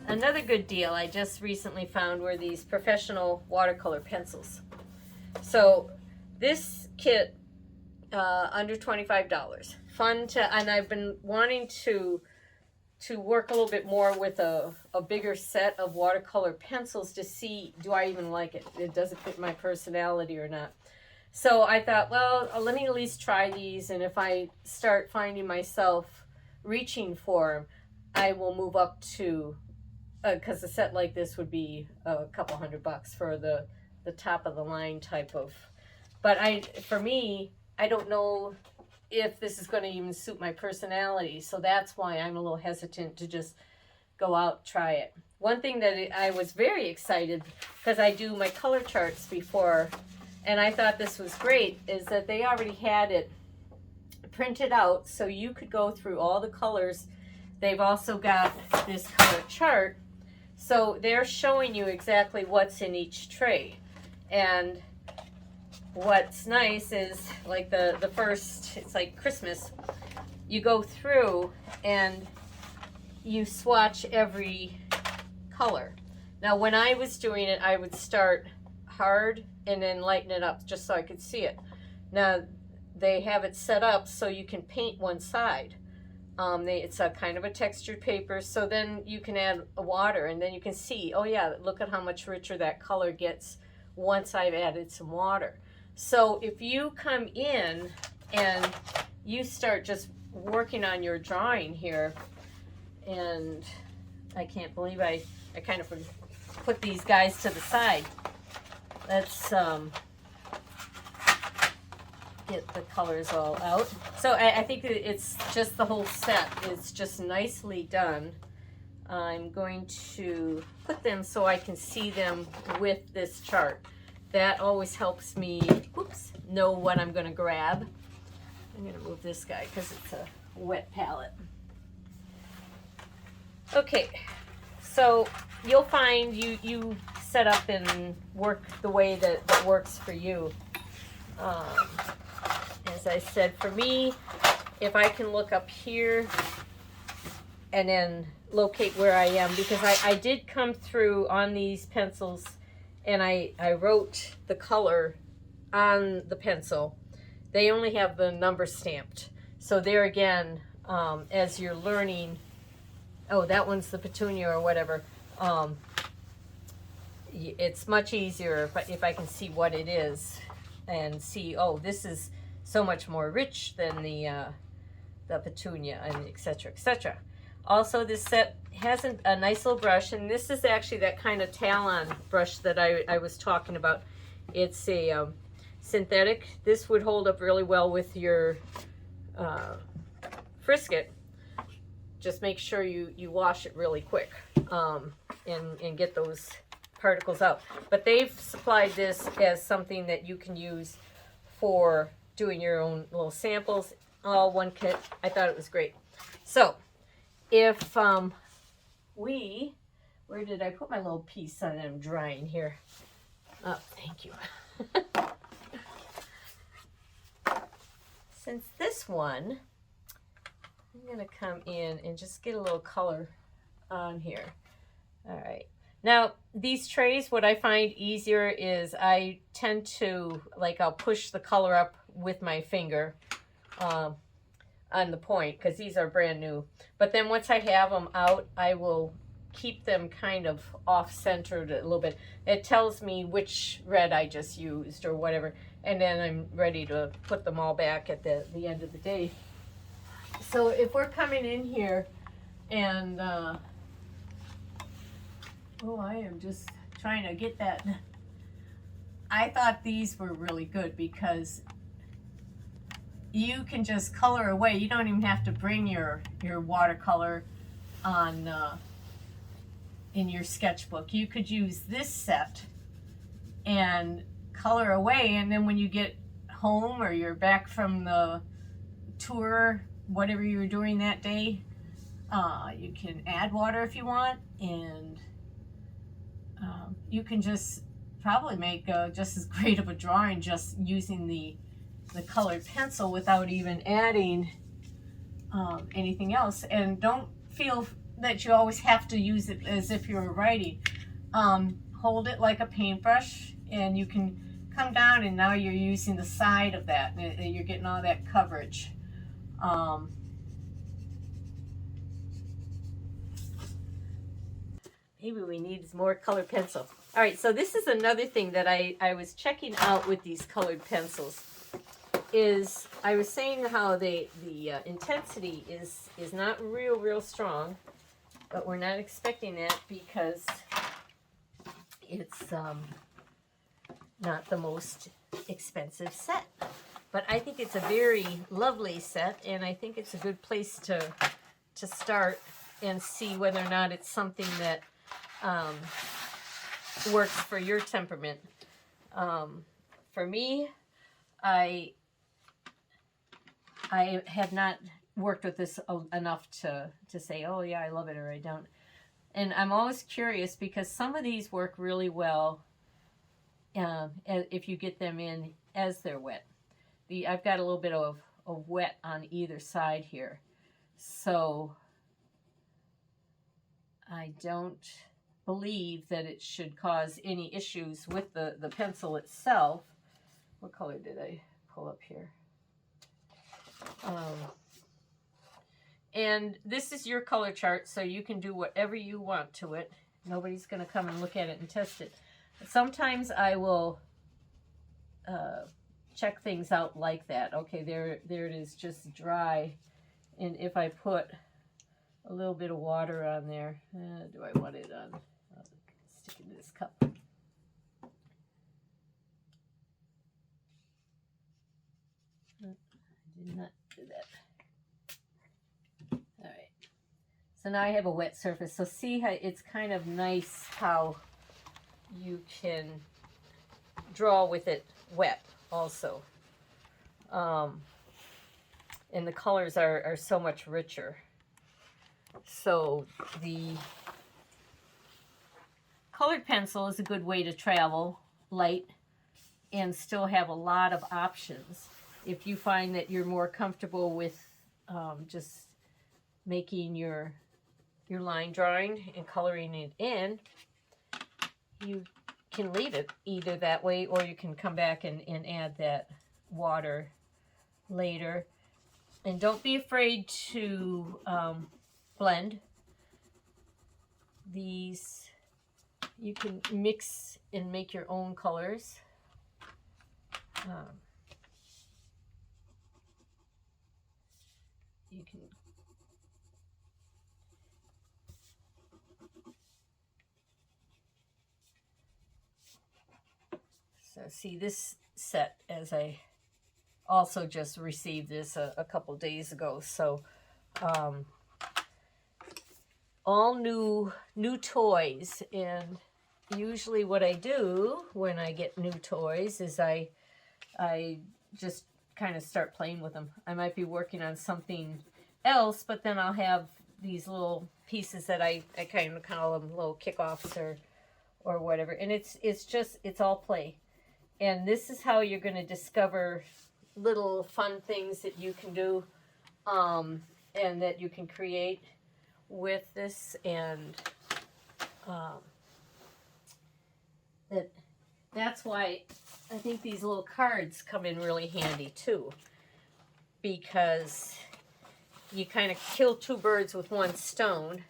another good deal I just recently found were these professional watercolor pencils. So this kit, under $25. Fun to, and I've been wanting to work a little bit more with a bigger set of watercolor pencils to see, do I even like it? Does it fit my personality or not? So I thought, well, let me at least try these, and if I start finding myself reaching for them, I will move up to, because a set like this would be a couple $100 for the top of the line type of, but for me, I don't know if this is going to even suit my personality, so that's why I'm a little hesitant to just go out, try it. One thing that I was very excited, because I do my color charts before, and I thought this was great, is that they already had it printed out so you could go through all the colors. They've also got this color chart, so they're showing you exactly what's in each tray. And what's nice is, like the first, it's like Christmas, you go through and you swatch every color. Now when I was doing it, I would start hard and then lighten it up just so I could see it. Now they have it set up so you can paint one side. It's a kind of a textured paper, so then you can add water and then you can see, oh yeah, look at how much richer that color gets once I've added some water. So if you come in and you start just working on your drawing here, and I can't believe I kind of put these guys to the side. Let's get the colors all out. So I think it's just the whole set is just nicely done. I'm going to put them so I can see them with this chart. That always helps me, oops, know what I'm going to grab. I'm going to move this guy because it's a wet palette. Okay, so you'll find you set up and work the way that works for you. As I said, for me, if I can look up here and then locate where I am, because I did come through on these pencils and I wrote the color on the pencil. They only have the number stamped. So there again, as you're learning, oh, that one's the petunia or whatever, it's much easier if I can see what it is and see, oh, this is so much more rich than the petunia, and etc., etc. Also, this set has a nice little brush, and this is actually that kind of Talon brush that I was talking about. It's a synthetic. This would hold up really well with your Frisket. Just make sure you wash it really quick and get those particles out. But they've supplied this as something that you can use for doing your own little samples, all one kit. I thought it was great. So if where did I put my little piece on? I'm drying here. Oh, thank you. Since this one, I'm gonna come in and just get a little color on here. All right. Now, these trays, what I find easier is I tend to, like, I'll push the color up with my finger on the point, because these are brand new. But then once I have them out, I will keep them kind of off-centered a little bit. It tells me which red I just used or whatever, and then I'm ready to put them all back at the end of the day. So if we're coming in here and oh, I am just trying to get that. I thought these were really good because you can just color away. You don't even have to bring your watercolor on in your sketchbook. You could use this set and color away, and then when you get home or you're back from the tour, whatever you were doing that day, you can add water if you want, and you can just probably make just as great of a drawing just using the colored pencil without even adding anything else. And don't feel that you always have to use it as if you're writing. Hold it like a paintbrush, and you can come down, and now you're using the side of that, and you're getting all that coverage. Maybe we need more colored pencil. All right, so this is another thing that I was checking out with these colored pencils. Is I was saying how the intensity is not real strong, but we're not expecting that because it's not the most expensive set. But I think it's a very lovely set, and I think it's a good place to start and see whether or not it's something that works for your temperament. For me, I have not worked with this enough to say, oh yeah, I love it, or I don't. And I'm always curious because some of these work really well if you get them in as they're wet. I've got a little bit of wet on either side here. So I don't believe that it should cause any issues with the pencil itself. What color did I pull up here? And this is your color chart, so you can do whatever you want to it. Nobody's going to come and look at it and test it. Sometimes I will check things out like that. Okay, there it is, just dry. And if I put a little bit of water on there, do I want it on? I'll stick it in this cup. I did not do that. All right. So now I have a wet surface. So see how it's kind of nice how you can draw with it wet also. And the colors are so much richer. So the colored pencil is a good way to travel light and still have a lot of options. If you find that you're more comfortable with just making your line drawing and coloring it in, you can leave it either that way, or you can come back and add that water later. And don't be afraid to blend these. You can mix and make your own colors. You can so see this set, as I also just received this a couple days ago. So all new toys, and usually what I do when I get new toys is I just kind of start playing with them. I might be working on something else, but then I'll have these little pieces that I kind of call them little kickoffs or whatever, and it's all play. And this is how you're going to discover little fun things that you can do and that you can create with this, and that's why I think these little cards come in really handy too, because you kind of kill two birds with one stone.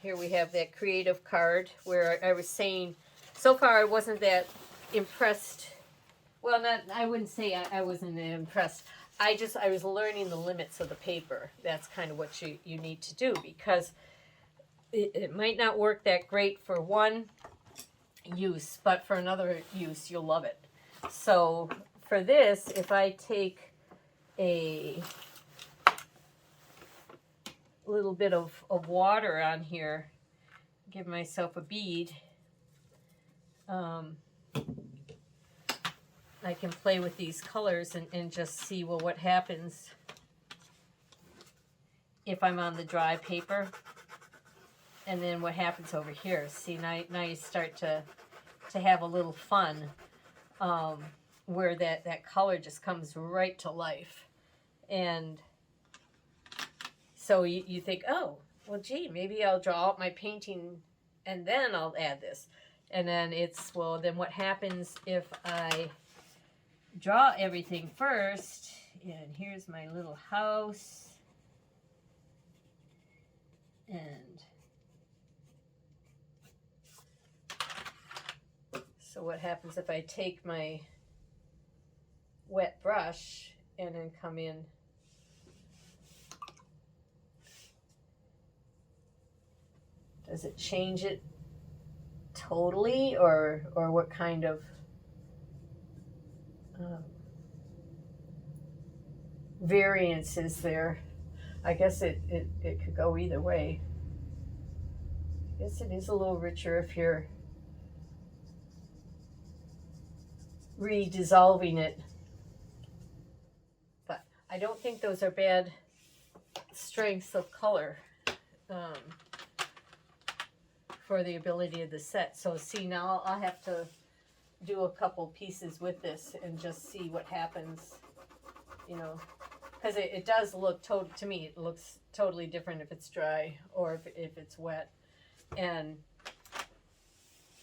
Here we have that creative card where I was saying so far I wasn't that impressed. Well, I wouldn't say I wasn't impressed. I was learning the limits of the paper. That's kind of what you need to do, because it might not work that great for one use, but for another use you'll love it. So for this, if I take a little bit of water on here, give myself a bead, I can play with these colors and just see, well, what happens if I'm on the dry paper, and then what happens over here. See, now you start to have a little fun where that color just comes right to life. And so you think, oh, well, gee, maybe I'll draw out my painting and then I'll add this. And then it's, well, then what happens if I draw everything first? And here's my little house. And so what happens if I take my wet brush and then come in? Does it change it totally, or what kind of variance is there? I guess it could go either way. I guess it is a little richer if you're redissolving it. But I don't think those are bad strengths of color for the ability of the set. So see, now I'll have to do a couple pieces with this and just see what happens, you know. Because it does look, to me, it looks totally different if it's dry or if it's wet. And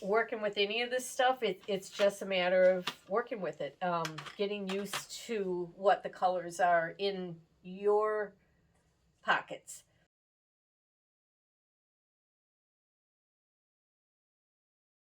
working with any of this stuff, it's just a matter of working with it. Getting used to what the colors are in your pockets.